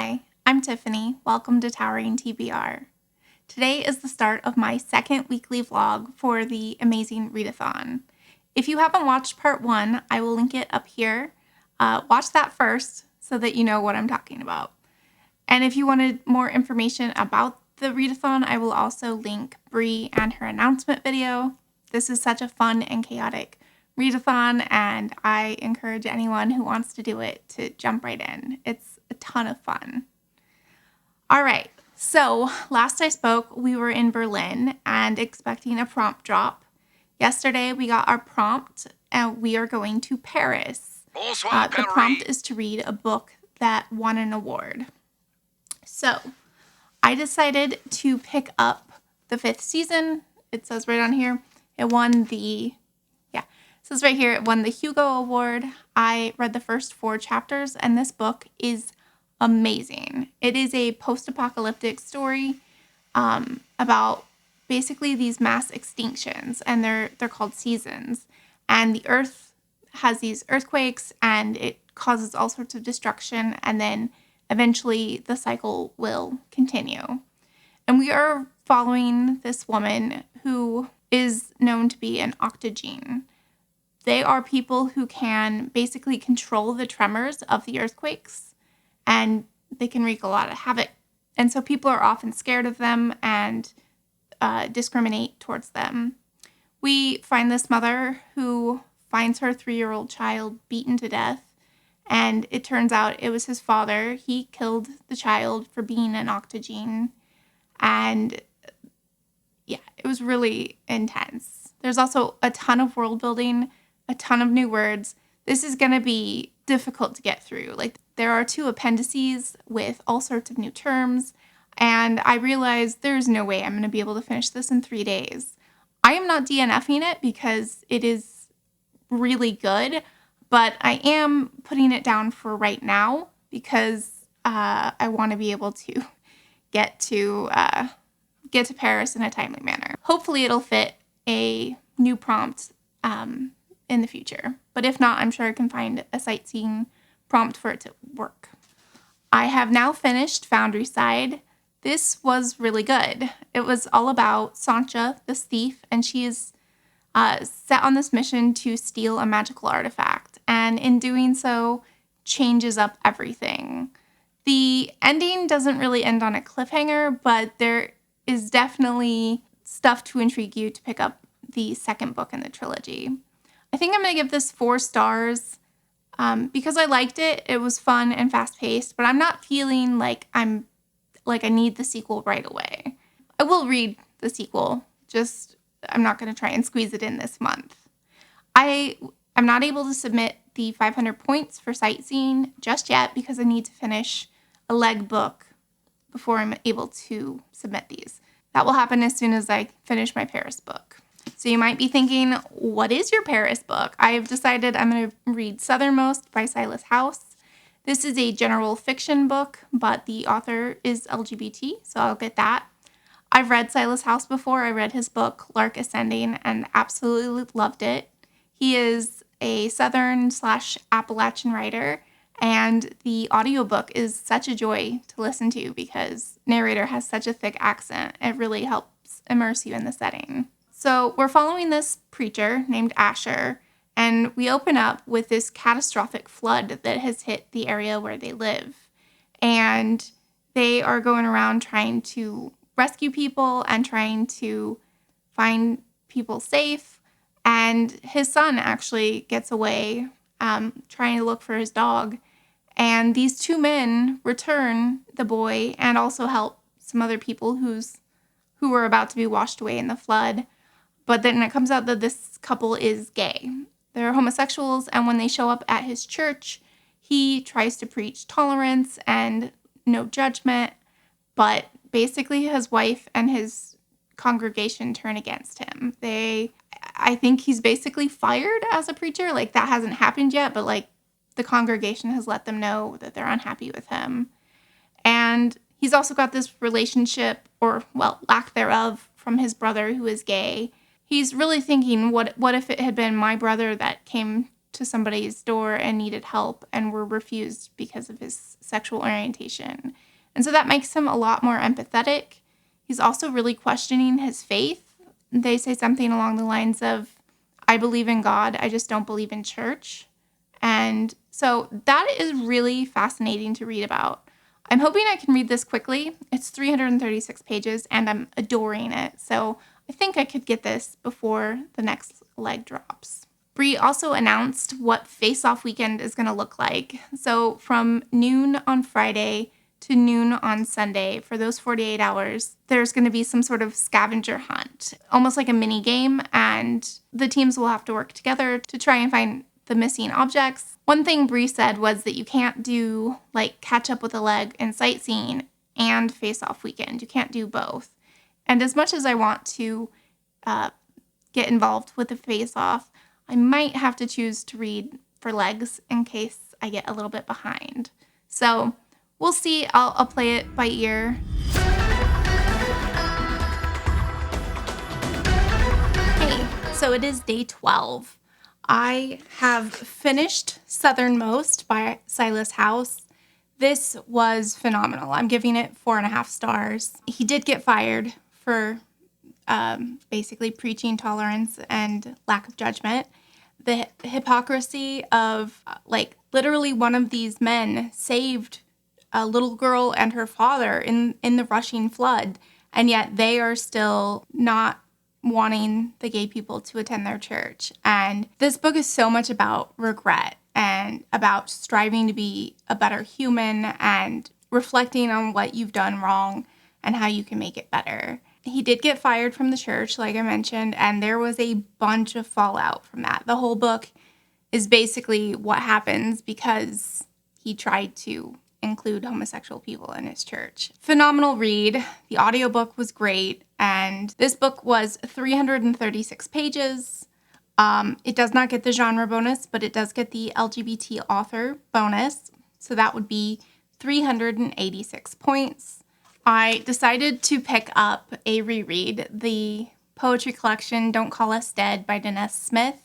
Hi, I'm Tiffany. Welcome to Towering TBR. Today is the start of my second weekly vlog for the Amazing Readathon. If you haven't watched part 1, I will link it up here. Watch that first so that you know what I'm talking about. And if you wanted more information about the readathon, I will also link Bree and her announcement video. This is such a fun and chaotic readathon, and I encourage anyone who wants to do it to jump right in. It's a ton of fun. All right, so last I spoke, we were in Berlin and expecting a prompt drop. Yesterday, we got our prompt, and we are going to Paris. Bonsoir, The prompt is to read a book that won an award. So I decided to pick up the 5th season. It says right on here, it won the Hugo Award. I read the first 4 chapters, and this book is amazing. It is a post-apocalyptic story about basically these mass extinctions, and they're called seasons. And the Earth has these earthquakes, and it causes all sorts of destruction, and then eventually the cycle will continue. And we are following this woman who is known to be an octogene. They are people who can basically control the tremors of the earthquakes, and they can wreak a lot of havoc. And so people are often scared of them and discriminate towards them. We find this mother who finds her 3-year-old child beaten to death, and it turns out it was his father. He killed the child for being an octogene, and yeah, it was really intense. There's also a ton of world building, a ton of new words. This is going to be difficult to get through. Like, there are 2 appendices with all sorts of new terms, and I realized there's no way I'm going to be able to finish this in 3 days. I am not DNFing it because it is really good, but I am putting it down for right now because I want to be able to get to Paris in a timely manner. Hopefully it'll fit a new prompt in the future, but if not, I'm sure I can find a sightseeing prompt for it to work. I have now finished Foundryside. This was really good. It was all about Sancha, this thief, and she is set on this mission to steal a magical artifact, and in doing so, changes up everything. The ending doesn't really end on a cliffhanger, but there is definitely stuff to intrigue you to pick up the second book in the trilogy. I think I'm going to give this 4 stars because I liked it. It was fun and fast-paced, but I'm not feeling like I need the sequel right away. I will read the sequel, just I'm not going to try and squeeze it in this month. I'm not able to submit the 500 points for sightseeing just yet because I need to finish a leg book before I'm able to submit these. That will happen as soon as I finish my Paris book. So you might be thinking, what is your Paris book? I have decided I'm going to read Southernmost by Silas House. This is a general fiction book, but the author is LGBT, so I'll get that. I've read Silas House before. I read his book, Lark Ascending, and absolutely loved it. He is a Southern/Appalachian writer, and the audiobook is such a joy to listen to because narrator has such a thick accent. It really helps immerse you in the setting. So we're following this preacher named Asher, and we open up with this catastrophic flood that has hit the area where they live. And they are going around trying to rescue people and trying to find people safe. And his son actually gets away trying to look for his dog. And these 2 men return the boy and also help some other people who were about to be washed away in the flood. But then it comes out that this couple is gay. They're homosexuals, and when they show up at his church, he tries to preach tolerance and no judgment, but basically his wife and his congregation turn against him. I think he's basically fired as a preacher. Like, that hasn't happened yet, but like the congregation has let them know that they're unhappy with him. And he's also got this relationship, or well, lack thereof, from his brother who is gay. He's really thinking, what if it had been my brother that came to somebody's door and needed help and were refused because of his sexual orientation. And so that makes him a lot more empathetic. He's also really questioning his faith. They say something along the lines of, I believe in God, I just don't believe in church. And so that is really fascinating to read about. I'm hoping I can read this quickly. It's 336 pages and I'm adoring it. So I think I could get this before the next leg drops. Bree also announced what Faceoff Weekend is going to look like. So from noon on Friday to noon on Sunday, for those 48 hours, there's going to be some sort of scavenger hunt, almost like a mini game, and the teams will have to work together to try and find the missing objects. One thing Bree said was that you can't do like catch up with a leg and sightseeing and Faceoff Weekend. You can't do both. And as much as I want to get involved with the Faceoff, I might have to choose to read for legs in case I get a little bit behind. So we'll see. I'll play it by ear. Hey, so it is day 12. I have finished Southernmost by Silas House. This was phenomenal. I'm giving it 4.5 stars. He did get fired for basically preaching tolerance and lack of judgment. The hypocrisy of literally one of these men saved a little girl and her father in the rushing flood, and yet they are still not wanting the gay people to attend their church. And this book is so much about regret and about striving to be a better human and reflecting on what you've done wrong and how you can make it better. He did get fired from the church, like I mentioned, and there was a bunch of fallout from that. The whole book is basically what happens because he tried to include homosexual people in his church. Phenomenal read. The audiobook was great, and this book was 336 pages. It does not get the genre bonus, but it does get the LGBT author bonus, so that would be 386 points. I decided to pick up a reread, the poetry collection Don't Call Us Dead by Danez Smith.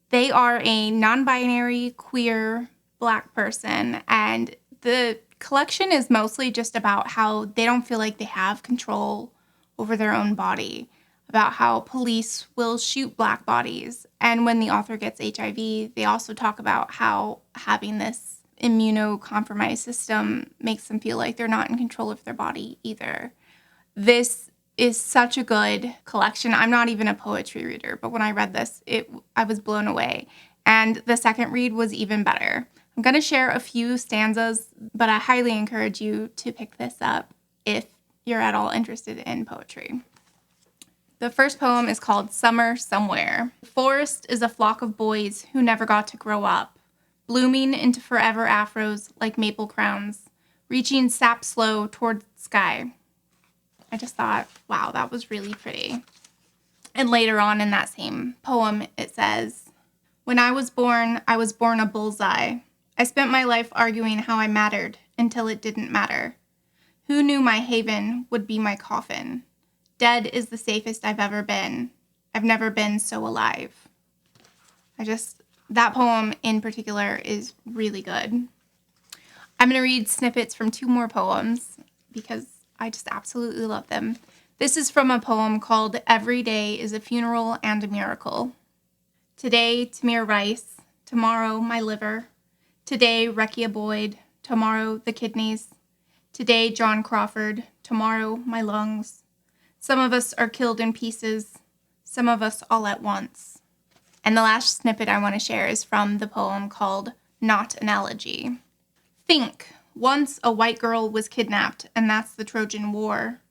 They are a non-binary, queer, Black person, and the collection is mostly just about how they don't feel like they have control over their own body, about how police will shoot Black bodies, and when the author gets HIV, they also talk about how having this immunocompromised system makes them feel like they're not in control of their body either. This is such a good collection. I'm not even a poetry reader, but when I read this, I was blown away. And the second read was even better. I'm going to share a few stanzas, but I highly encourage you to pick this up if you're at all interested in poetry. The first poem is called Summer Somewhere. The forest is a flock of boys who never got to grow up, blooming into forever afros like maple crowns, reaching sap slow toward the sky. I just thought, wow, that was really pretty. And later on in that same poem, it says, when I was born a bullseye. I spent my life arguing how I mattered until it didn't matter. Who knew my haven would be my coffin? Dead is the safest I've ever been. I've never been so alive. That poem in particular is really good. I'm going to read snippets from 2 more poems because I just absolutely love them. This is from a poem called Every Day is a Funeral and a Miracle. Today, Tamir Rice. Tomorrow, my liver. Today, Rekia Boyd. Tomorrow, the kidneys. Today, John Crawford. Tomorrow, my lungs. Some of us are killed in pieces. Some of us all at once. And the last snippet I want to share is from the poem called Not an Elegy. Think, once a white girl was kidnapped, and that's the Trojan War.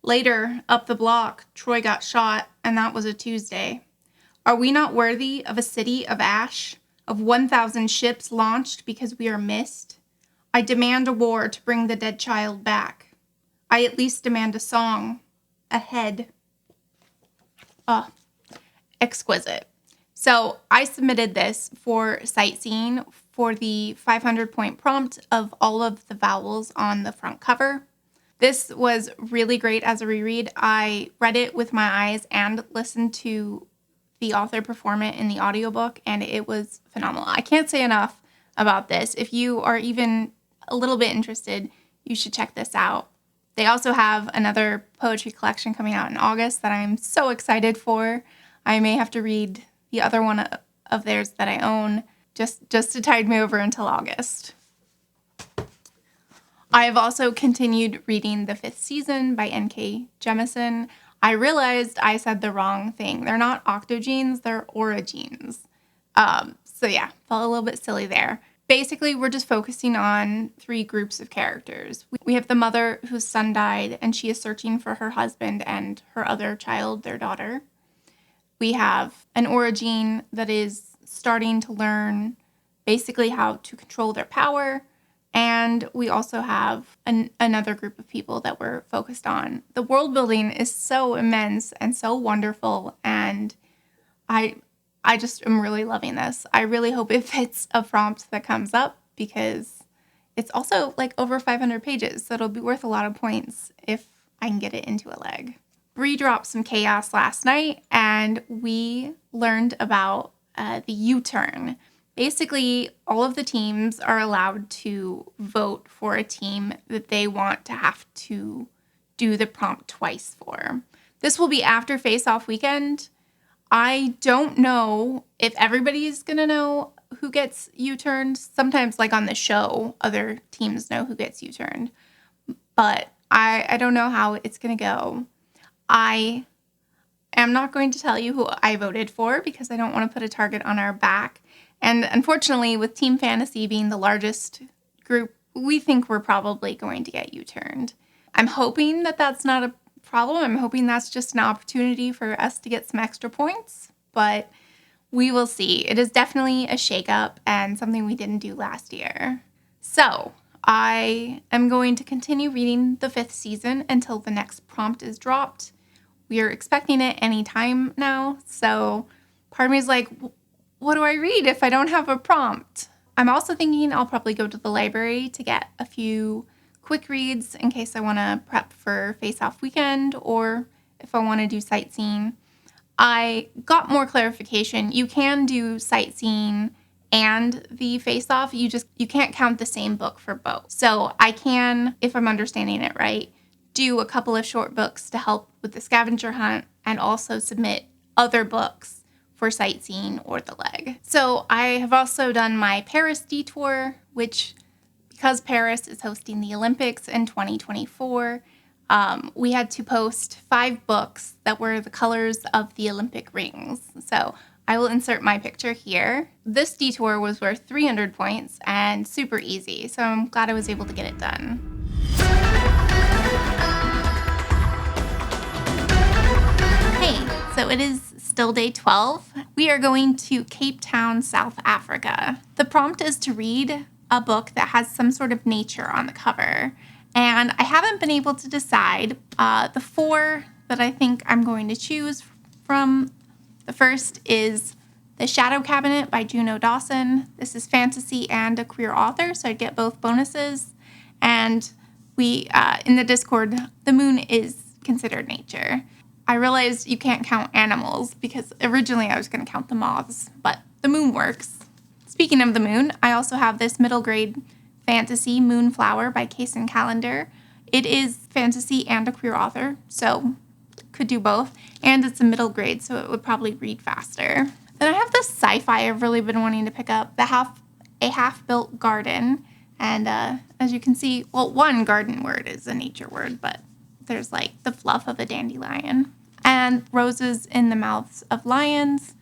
Later, up the block, Troy got shot, and that was a Tuesday. Are we not worthy of a city of ash, of 1,000 ships launched because we are missed? I demand a war to bring the dead child back. I at least demand a song, a head. Exquisite. So I submitted this for sightseeing for the 500-point prompt of all of the vowels on the front cover. This was really great as a reread. I read it with my eyes and listened to the author perform it in the audiobook, and it was phenomenal. I can't say enough about this. If you are even a little bit interested, you should check this out. They also have another poetry collection coming out in August that I'm so excited for. I may have to read the other one of theirs that I own just to tide me over until August. I have also continued reading the 5th season by N.K. Jemisin. I realized I said the wrong thing. They're not octogenes, they're orogenes. So yeah, felt a little bit silly there. Basically, we're just focusing on 3 groups of characters. We have the mother whose son died, and she is searching for her husband and her other child, their daughter. We have an orogene that is starting to learn basically how to control their power. And we also have another group of people that we're focused on. The world building is so immense and so wonderful, and I just am really loving this. I really hope it fits a prompt that comes up, because it's also like over 500 pages, so it'll be worth a lot of points if I can get it into a leg. Bree dropped some chaos last night, and we learned about the U-turn. Basically, all of the teams are allowed to vote for a team that they want to have to do the prompt twice for. This will be after Faceoff Weekend. I don't know if everybody's going to know who gets U-turned. Sometimes, like on the show, other teams know who gets U-turned. But I don't know how it's going to go. I am not going to tell you who I voted for, because I don't want to put a target on our back. And unfortunately, with Team Fantasy being the largest group, we think we're probably going to get U-turned. I'm hoping that that's not a problem. I'm hoping that's just an opportunity for us to get some extra points, but we will see. It is definitely a shakeup and something we didn't do last year. So I am going to continue reading the 5th season until the next prompt is dropped. We are expecting it any time now, so part of me is like, what do I read if I don't have a prompt? I'm also thinking I'll probably go to the library to get a few quick reads in case I want to prep for Faceoff Weekend, or if I want to do sightseeing. I got more clarification. You can do sightseeing and the Faceoff. You can't count the same book for both. So I can, if I'm understanding it right, do a couple of short books to help with the scavenger hunt, and also submit other books for sightseeing or the leg. So I have also done my Paris detour, which, because Paris is hosting the Olympics in 2024, we had to post 5 books that were the colors of the Olympic rings. So I will insert my picture here. This detour was worth 300 points and super easy, so I'm glad I was able to get it done. Hey, so it is still day 12. We are going to Cape Town, South Africa. The prompt is to read a book that has some sort of nature on the cover, and I haven't been able to decide. The 4 that I think I'm going to choose from, the first is The Shadow Cabinet by Juno Dawson. This is fantasy and a queer author, so I get both bonuses. And we, in the Discord, the moon is considered nature. I realized you can't count animals, because originally I was going to count the moths, but the moon works. Speaking of the moon, I also have this middle grade fantasy, Moonflower by Kacen Callender. It is fantasy and a queer author, so could do both. And it's a middle grade, so it would probably read faster. Then I have this sci-fi I've really been wanting to pick up, A Half-Built Garden. And as you can see, well, one garden word is a nature word, but there's like the fluff of a dandelion. And Roses in the Mouths of Lions.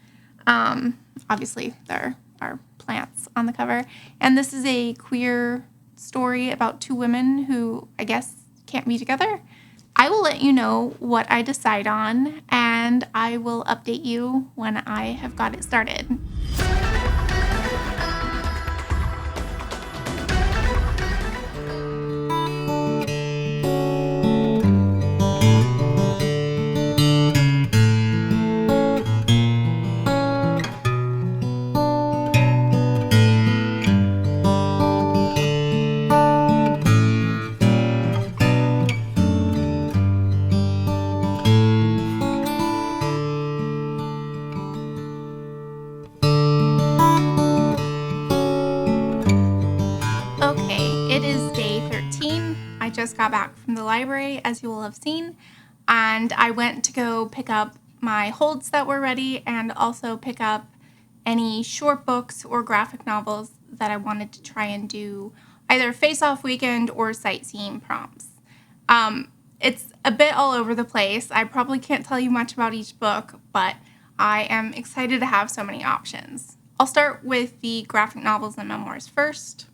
Obviously, there are plants on the cover. And this is a queer story about 2 women who, I guess, can't be together. I will let you know what I decide on, and I will update you when I have got it started. just got back from the library, as you will have seen, and I went to go pick up my holds that were ready and also pick up any short books or graphic novels that I wanted to try and do either Faceoff Weekend or sightseeing prompts. It's a bit all over the place. I probably can't tell you much about each book, but I am excited to have so many options. I'll start with the graphic novels and memoirs first.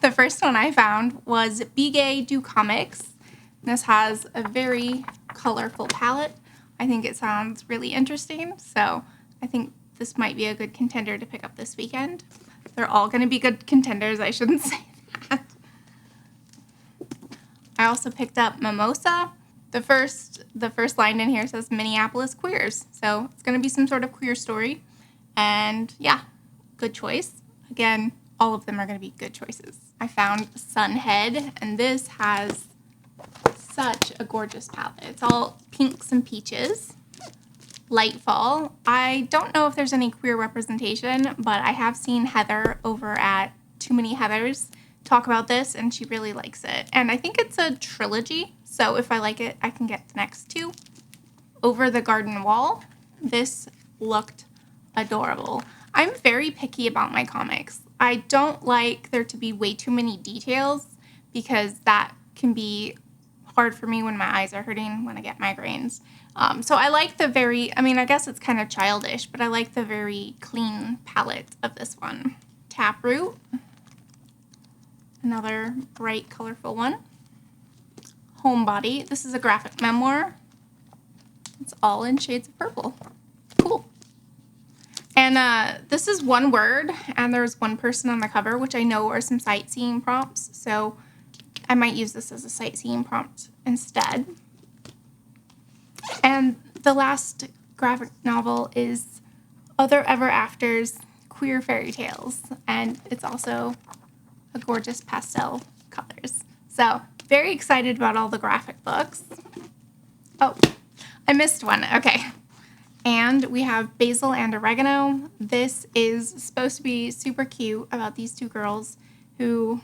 The first one I found was Be Gay, Do Comics. This has a very colorful palette. I think it sounds really interesting, so I think this might be a good contender to pick up this weekend. They're all going to be good contenders, I shouldn't say that. I also picked up Mimosa. The first line in here says Minneapolis Queers, so it's going to be some sort of queer story. And yeah, good choice. Again, all of them are going to be good choices. I found Sunhead, and this has such a gorgeous palette. It's all pinks and peaches. Lightfall. I don't know if there's any queer representation, but I have seen Heather over at Too Many Heathers talk about this, and she really likes it. And I think it's a trilogy, so if I like it, I can get the next two. Over the Garden Wall. This looked adorable. I'm very picky about my comics. I don't like there to be way too many details because that can be hard for me when my eyes are hurting when I get migraines. So I like the I guess it's kind of childish, but I like the very clean palette of this one. Taproot. Another bright, colorful one. Homebody. This is a graphic memoir. It's all in shades of purple. Cool. And this is one word, and there's one person on the cover, which I know are some sightseeing prompts, so I might use this as a sightseeing prompt instead. And the last graphic novel is Other Ever Afters, Queer Fairy Tales, and it's also a gorgeous pastel colors. So, very excited about all the graphic books. Oh, I missed one. Okay. And we have Basil and Oregano. This is supposed to be super cute about these two girls who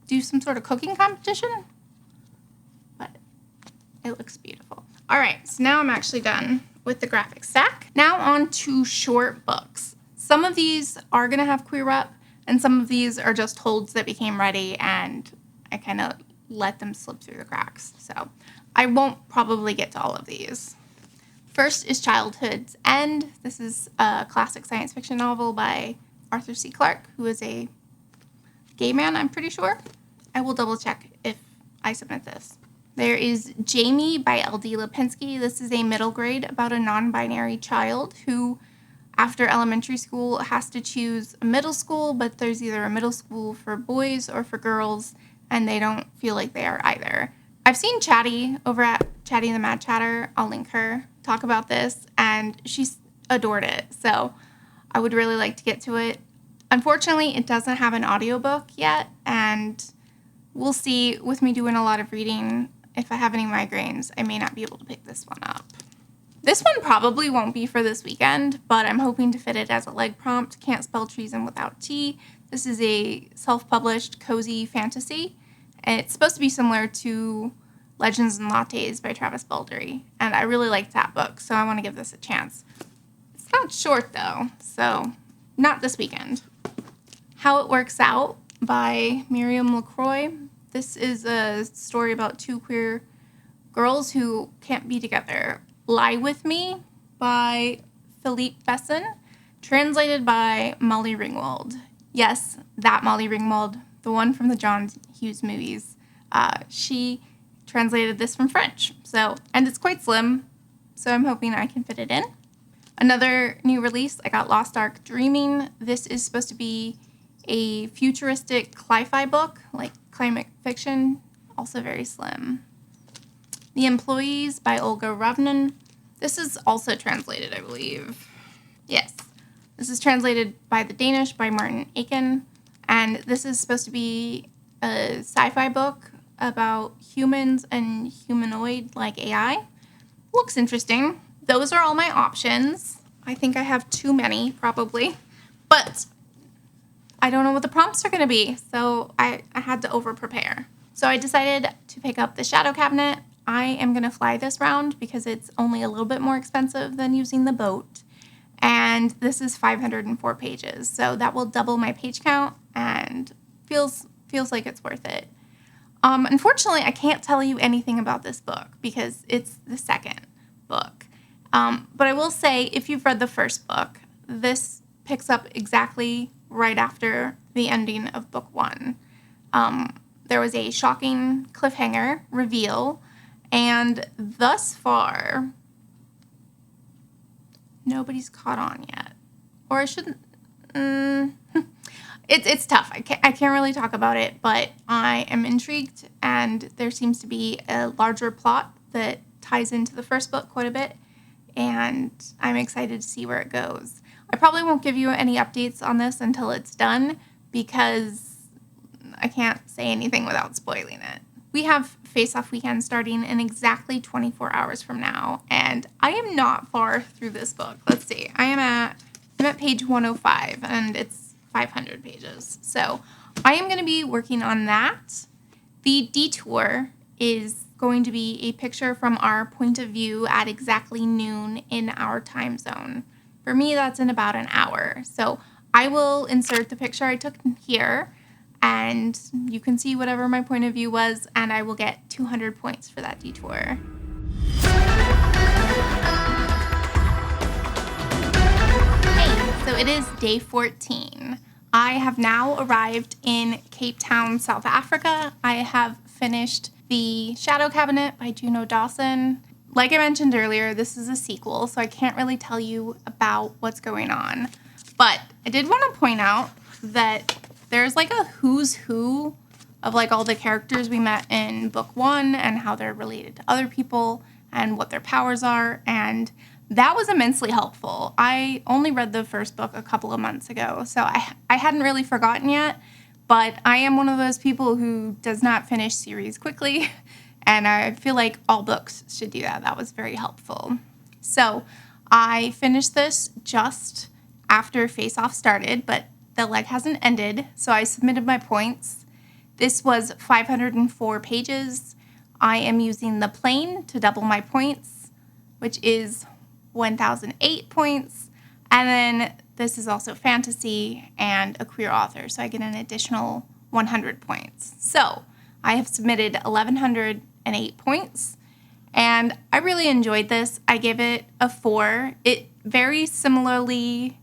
do some sort of cooking competition. But it looks beautiful. All right, so now I'm actually done with the graphic stack. Now on to short books. Some of these are going to have queer rep, and some of these are just holds that became ready, and I kind of let them slip through the cracks. So I won't probably get to all of these. First is Childhood's End. This is a classic science fiction novel by Arthur C. Clarke, who is a gay man, I'm pretty sure. I will double check if I submit this. There is Jamie by L.D. Lipinski. This is a middle grade about a non-binary child who, after elementary school, has to choose a middle school, but there's either a middle school for boys or for girls, and they don't feel like they are either. I've seen Chattie over at Chattie and the Mad Chatter. I'll link her. Talk about this, and she's adored it, so I would really like to get to it. Unfortunately, it doesn't have an audiobook yet, and we'll see. With me doing a lot of reading, if I have any migraines, I may not be able to pick this one up. This one probably won't be for this weekend, but I'm hoping to fit it as a leg prompt. Can't Spell Treason Without T. This is a self-published cozy fantasy, and it's supposed to be similar to Legends and Lattes by Travis Baldry, and I really liked that book, so I want to give this a chance. It's not short, though, so not this weekend. How It Works Out by Miriam LaCroix. This is a story about two queer girls who can't be together. Lie With Me by Philippe Besson, translated by Molly Ringwald. Yes, that Molly Ringwald, the one from the John Hughes movies. She translated this from French, and it's quite slim, so I'm hoping I can fit it in. Another new release, I got Lost Ark Dreaming. This is supposed to be a futuristic sci-fi book, like climate fiction, also very slim. The Employees by Olga Ravnin. This is also translated, I believe. Yes. This is translated by the Danish by Martin Aiken, and this is supposed to be a sci-fi book about humans and humanoid, like AI. Looks interesting. Those are all my options. I think I have too many, probably. But I don't know what the prompts are going to be, so I had to over-prepare. So I decided to pick up the Shadow Cabinet. I am going to fly this round because it's only a little bit more expensive than using the boat. And this is 504 pages. So that will double my page count and feels like it's worth it. Unfortunately, I can't tell you anything about this book because it's the second book. But I will say, if you've read the first book, this picks up exactly right after the ending of book 1. There was a shocking cliffhanger reveal, and thus far, nobody's caught on yet. Or I shouldn't... It's tough. I can't really talk about it, but I am intrigued, and there seems to be a larger plot that ties into the first book quite a bit, and I'm excited to see where it goes. I probably won't give you any updates on this until it's done, because I can't say anything without spoiling it. We have Faceoff Weekend starting in exactly 24 hours from now, and I am not far through this book. Let's see. I'm at page 105, and it's 500 pages. So I am going to be working on that. The detour is going to be a picture from our point of view at exactly noon in our time zone. For me, that's in about an hour. So I will insert the picture I took here, and you can see whatever my point of view was, and I will get 200 points for that detour. Hey, so it is day 14. I have now arrived in Cape Town, South Africa. I have finished the Shadow Cabinet by Juno Dawson. Like I mentioned earlier, this is a sequel, so I can't really tell you about what's going on. But I did want to point out that there's like a who's who of like all the characters we met in book 1 and how they're related to other people and what their powers are, and that was immensely helpful. I only read the first book a couple of months ago, so I hadn't really forgotten yet, but I am one of those people who does not finish series quickly, and I feel like all books should do that. That was very helpful. So I finished this just after Face-Off started, but the leg hasn't ended, so I submitted my points. This was 504 pages. I am using the plane to double my points, which is 1,008 points. And then this is also fantasy and a queer author, so I get an additional 100 points. So I have submitted 1,108 points, and I really enjoyed this. I give it a 4. It very similarly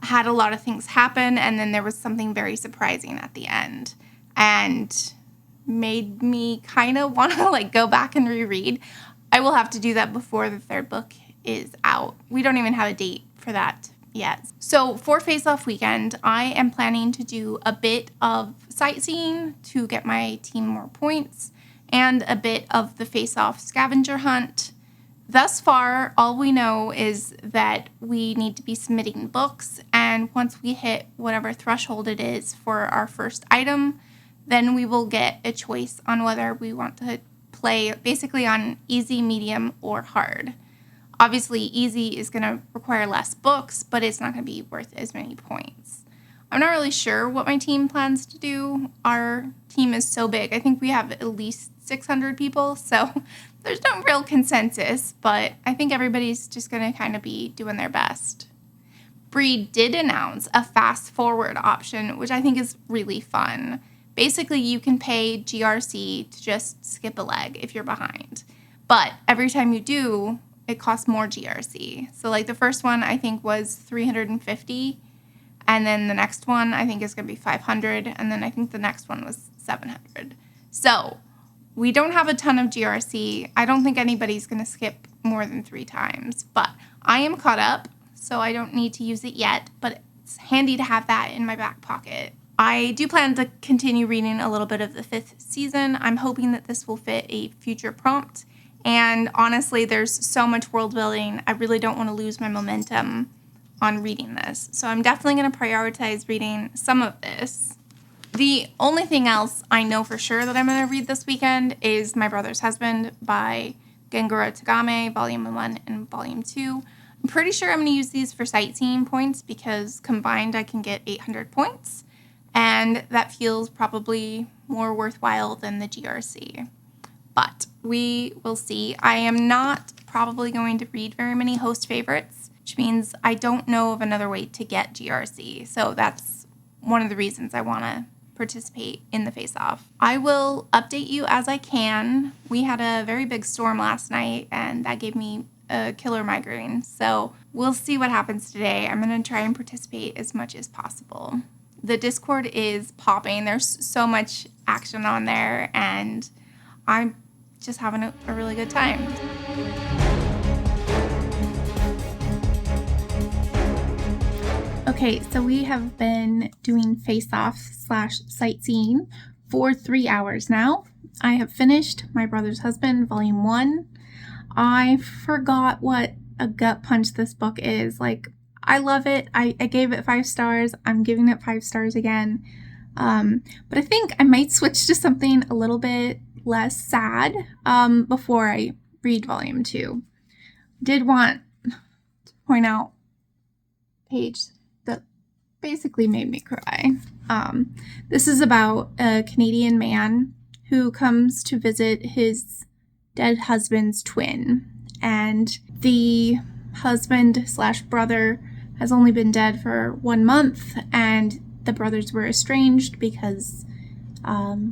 had a lot of things happen, and then there was something very surprising at the end, and made me kind of want to like go back and reread. I will have to do that before the third book is out. We don't even have a date for that yet. So for Face-Off Weekend, I am planning to do a bit of sightseeing to get my team more points, and a bit of the Face-Off scavenger hunt. Thus far, all we know is that we need to be submitting books, and once we hit whatever threshold it is for our first item, then we will get a choice on whether we want to play basically on easy, medium, or hard. Obviously, easy is going to require less books, but it's not going to be worth as many points. I'm not really sure what my team plans to do. Our team is so big. I think we have at least 600 people, so there's no real consensus, but I think everybody's just going to kind of be doing their best. Bree did announce a fast forward option, which I think is really fun. Basically, you can pay GRC to just skip a leg if you're behind, but every time you do, it costs more GRC. So like the first one I think was 350, and then the next one I think is going to be 500, and then I think the next one was 700. So we don't have a ton of GRC. I don't think anybody's going to skip more than 3 times, but I am caught up, so I don't need to use it yet, but it's handy to have that in my back pocket. I do plan to continue reading a little bit of the 5th season. I'm hoping that this will fit a future prompt, and honestly, there's so much world building, I really don't want to lose my momentum on reading this. So I'm definitely going to prioritize reading some of this. The only thing else I know for sure that I'm going to read this weekend is My Brother's Husband by Gengorah Tagame, Volume 1 and Volume 2. I'm pretty sure I'm going to use these for sightseeing points because combined I can get 800 points. and that feels probably more worthwhile than the GRC. But we will see. I am not probably going to read very many host favorites, which means I don't know of another way to get GRC. So that's one of the reasons I want to participate in the face-off. I will update you as I can. We had a very big storm last night, and that gave me a killer migraine. So we'll see what happens today. I'm going to try and participate as much as possible. The Discord is popping. There's so much action on there, and I'm just having a really good time. Okay, so we have been doing face-off/sightseeing for 3 hours now. I have finished My Brother's Husband, Volume 1. I forgot what a gut punch this book is. Like, I love it. I gave it 5 stars. I'm giving it 5 stars again. But I think I might switch to something a little bit less sad before I read Volume 2. Did want to point out a page that basically made me cry. This is about a Canadian man who comes to visit his dead husband's twin, and the husband/brother has only been dead for 1 month, and the brothers were estranged because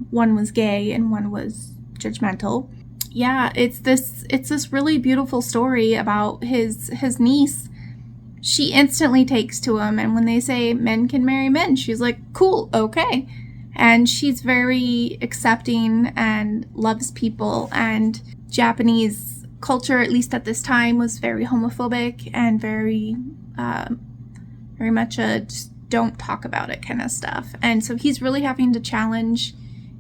one was gay and one was judgmental. Yeah, it's this really beautiful story about his niece. She instantly takes to him, and when they say men can marry men, she's like, cool, okay. And she's very accepting and loves people, and Japanese culture, at least at this time, was very homophobic and very much a just don't talk about it kind of stuff. And so he's really having to challenge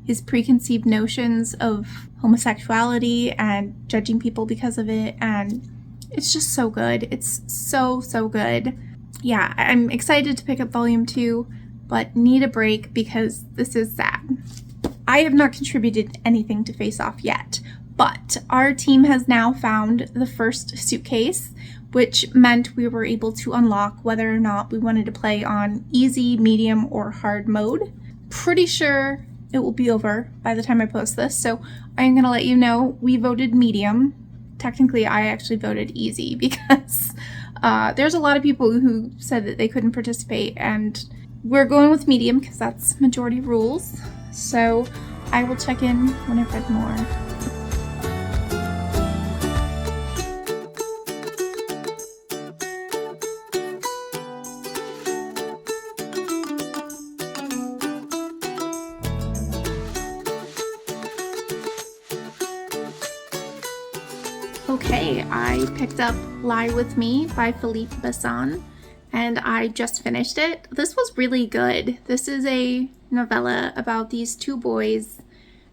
his preconceived notions of homosexuality and judging people because of it. And it's just so good. It's so good. Yeah, I'm excited to pick up Volume 2, but need a break because this is sad. I have not contributed anything to Face Off yet, but our team has now found the first suitcase, which meant we were able to unlock whether or not we wanted to play on easy, medium, or hard mode. Pretty sure it will be over by the time I post this, so I'm going to let you know we voted medium. Technically, I actually voted easy because there's a lot of people who said that they couldn't participate, and we're going with medium because that's majority rules. So I will check in when I've read more. Okay, I picked up Lie With Me by Philippe Besson, and I just finished it. This was really good. This is a novella about these 2 boys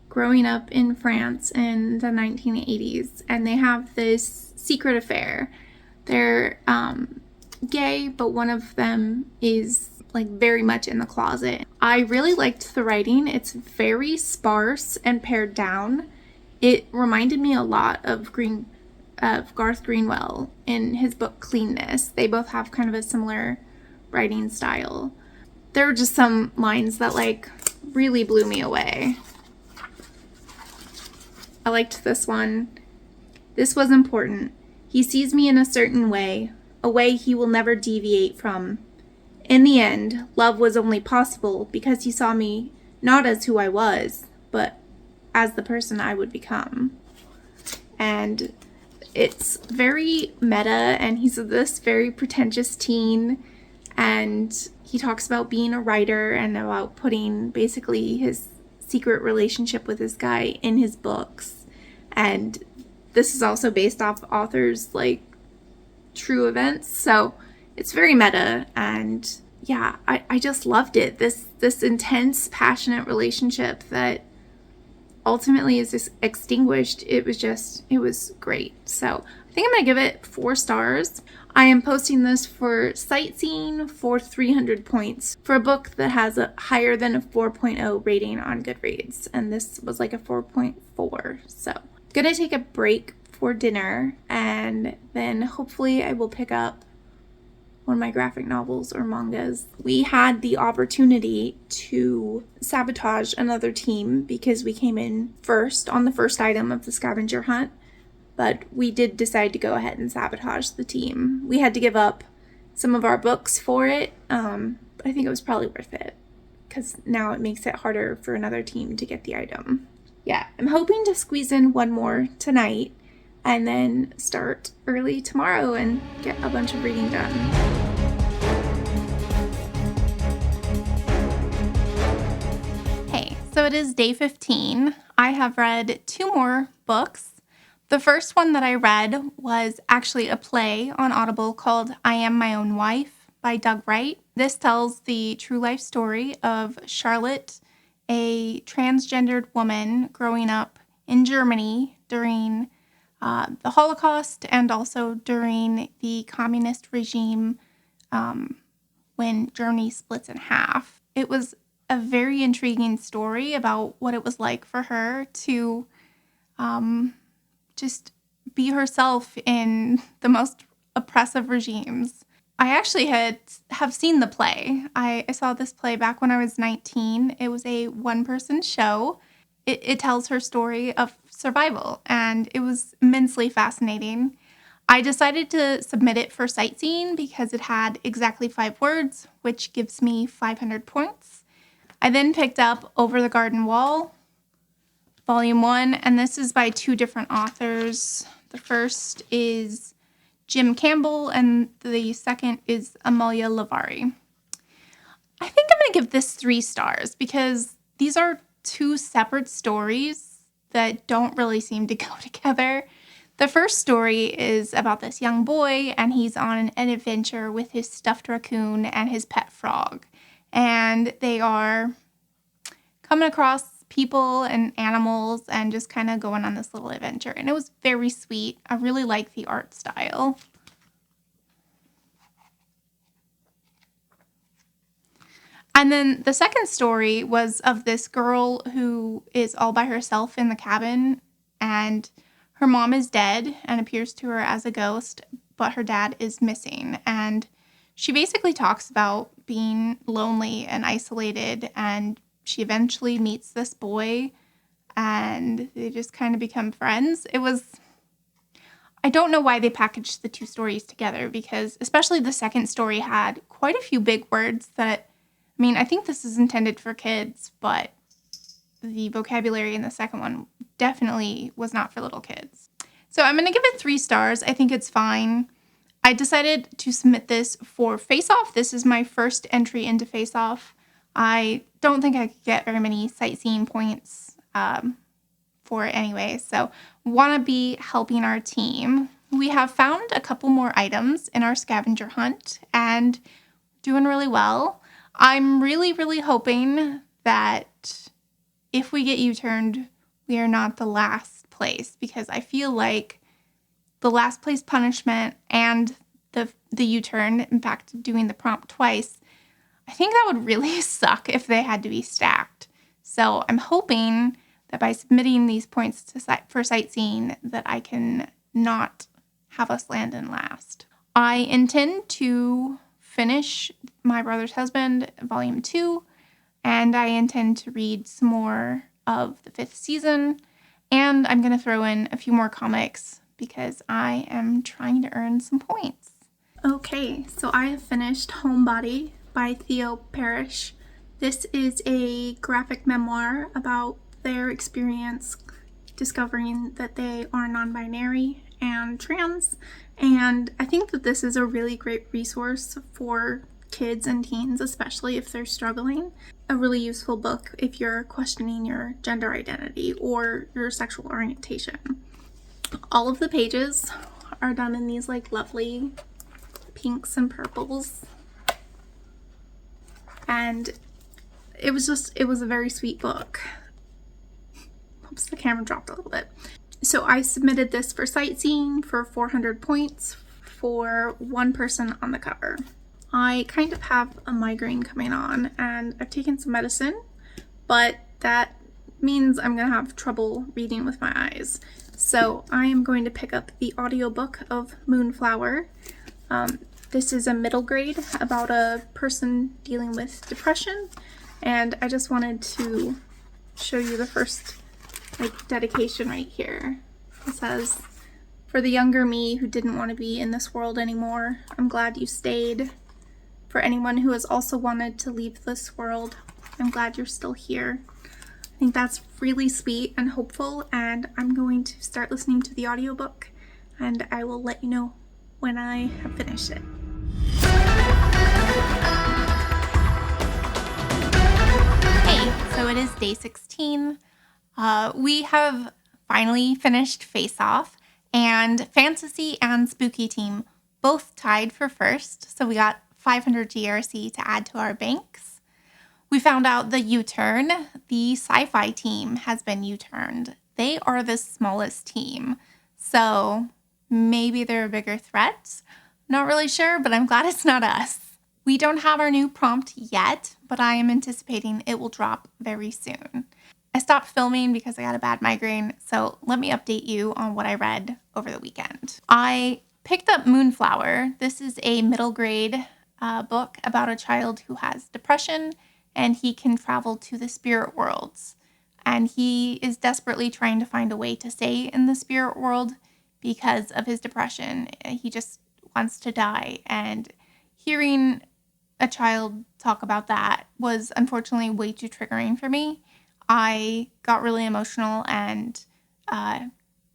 growing up in France in the 1980s, and they have this secret affair. They're gay, but one of them is like very much in the closet. I really liked the writing. It's very sparse and pared down. It reminded me a lot of Garth Greenwell in his book Cleanness. They both have kind of a similar writing style. There were just some lines that like really blew me away. I liked this one. This was important. He sees me in a certain way, a way he will never deviate from. In the end, love was only possible because he saw me not as who I was, but as the person I would become. And it's very meta, and he's this very pretentious teen, and he talks about being a writer and about putting basically his secret relationship with this guy in his books. And this is also based off authors' like true events, so it's very meta. And yeah, I just loved it. This intense, passionate relationship that ultimately is extinguished. It was great. So I think I'm gonna give it 4 stars. I am posting this for sightseeing for 300 points for a book that has a higher than a 4.0 rating on Goodreads, and this was like a 4.4. So I'm gonna take a break for dinner, and then hopefully I will pick up one of my graphic novels or mangas. We had the opportunity to sabotage another team because we came in first on the first item of the scavenger hunt, but we did decide to go ahead and sabotage the team. We had to give up some of our books for it, but I think it was probably worth it because now it makes it harder for another team to get the item. Yeah, I'm hoping to squeeze in one more tonight and then start early tomorrow and get a bunch of reading done. Hey, so it is day 15. I have read 2 more books. The first one that I read was actually a play on Audible called I Am My Own Wife by Doug Wright. This tells the true life story of Charlotte, a transgendered woman growing up in Germany during the Holocaust and also during the communist regime when Germany splits in half. It was a very intriguing story about what it was like for her to just be herself in the most oppressive regimes. I actually have seen the play. I saw this play back when I was 19. It was a one-person show. It tells her story of survival, and it was immensely fascinating. I decided to submit it for sightseeing because it had exactly 5 words, which gives me 500 points. I then picked up Over the Garden Wall, Volume 1, and this is by 2 different authors. The first is Jim Campbell, and the second is Amalia Lavari. I think I'm going to give this 3 stars because these are 2 separate stories that don't really seem to go together. The first story is about this young boy, and he's on an adventure with his stuffed raccoon and his pet frog. And they are coming across people and animals and just kind of going on this little adventure. And it was very sweet. I really like the art style. And then the second story was of this girl who is all by herself in the cabin, and her mom is dead and appears to her as a ghost, but her dad is missing. And she basically talks about being lonely and isolated, and she eventually meets this boy, and they just kind of become friends. I don't know why they packaged the 2 stories together, because especially the second story had quite a few big words that, I mean, I think this is intended for kids, but the vocabulary in the second one definitely was not for little kids. So I'm going to give it 3 stars. I think it's fine. I decided to submit this for Faceoff. This is my first entry into Faceoff. I don't think I could get very many sightseeing points for it anyway, so want to be helping our team. We have found a couple more items in our scavenger hunt and doing really well. I'm really, really hoping that if we get U-turned, we are not the last place, because I feel like the last place punishment and the U-turn, in fact, doing the prompt twice, I think that would really suck if they had to be stacked. So I'm hoping that by submitting these points for sightseeing that I can not have us land in last. I intend to finish My Brother's Husband, Volume 2, and I intend to read some more of the 5th season, and I'm going to throw in a few more comics because I am trying to earn some points. Okay, so I have finished Homebody by Theo Parish. This is a graphic memoir about their experience discovering that they are non-binary and trans, and I think that this is a really great resource for kids and teens, especially if they're struggling. A really useful book if you're questioning your gender identity or your sexual orientation. All of the pages are done in these like lovely pinks and purples, and it was a very sweet book. Oops, the camera dropped a little bit. So I submitted this for sightseeing for 400 points for one person on the cover. I kind of have a migraine coming on, and I've taken some medicine, but that means I'm going to have trouble reading with my eyes. So I am going to pick up the audiobook of Moonflower. This is a middle grade about a person dealing with depression, and I just wanted to show you the first dedication right here. It says, "For the younger me who didn't want to be in this world anymore, I'm glad you stayed. For anyone who has also wanted to leave this world, I'm glad you're still here." I think that's really sweet and hopeful, and I'm going to start listening to the audiobook, and I will let you know when I have finished it. Hey, so it is day 16. We have finally finished Faceoff, and Fantasy and Spooky Team both tied for first, so we got 500 GRC to add to our banks. We found out the U-turn. The Sci-Fi team has been U-turned. They are the smallest team, so maybe they're a bigger threat. Not really sure, but I'm glad it's not us. We don't have our new prompt yet, but I am anticipating it will drop very soon. I stopped filming because I got a bad migraine, so let me update you on what I read over the weekend. I picked up Moonflower. This is a middle grade book about a child who has depression, and he can travel to the spirit worlds. And he is desperately trying to find a way to stay in the spirit world because of his depression. He just wants to die, and hearing a child talk about that was unfortunately way too triggering for me. I got really emotional and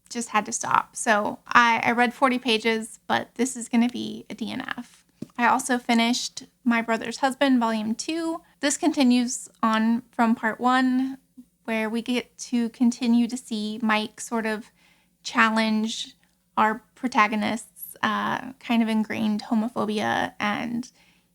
just had to stop. So I read 40 pages, but this is going to be a DNF. I also finished My Brother's Husband, Volume 2. This continues on from Part 1, where we get to continue to see Mike sort of challenge our protagonist's kind of ingrained homophobia, and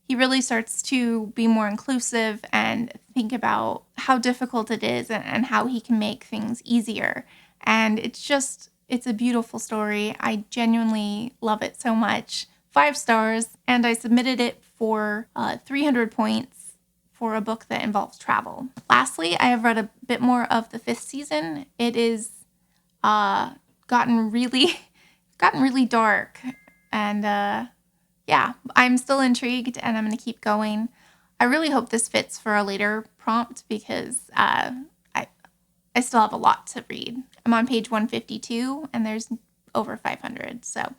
he really starts to be more inclusive and think about how difficult it is and how he can make things easier. And it's a beautiful story. I genuinely love it so much. 5 stars, and I submitted it for 300 points for a book that involves travel. Lastly, I have read a bit more of the 5th season. It is gotten really dark, and yeah, I'm still intrigued, and I'm going to keep going. I really hope this fits for a later prompt because I still have a lot to read. I'm on page 152, and there's over 500, so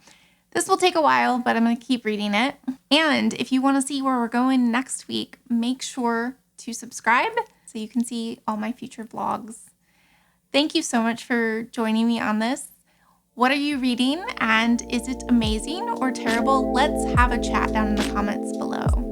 this will take a while, but I'm going to keep reading it. And if you want to see where we're going next week, make sure to subscribe so you can see all my future vlogs. Thank you so much for joining me on this. What are you reading, and is it amazing or terrible? Let's have a chat down in the comments below.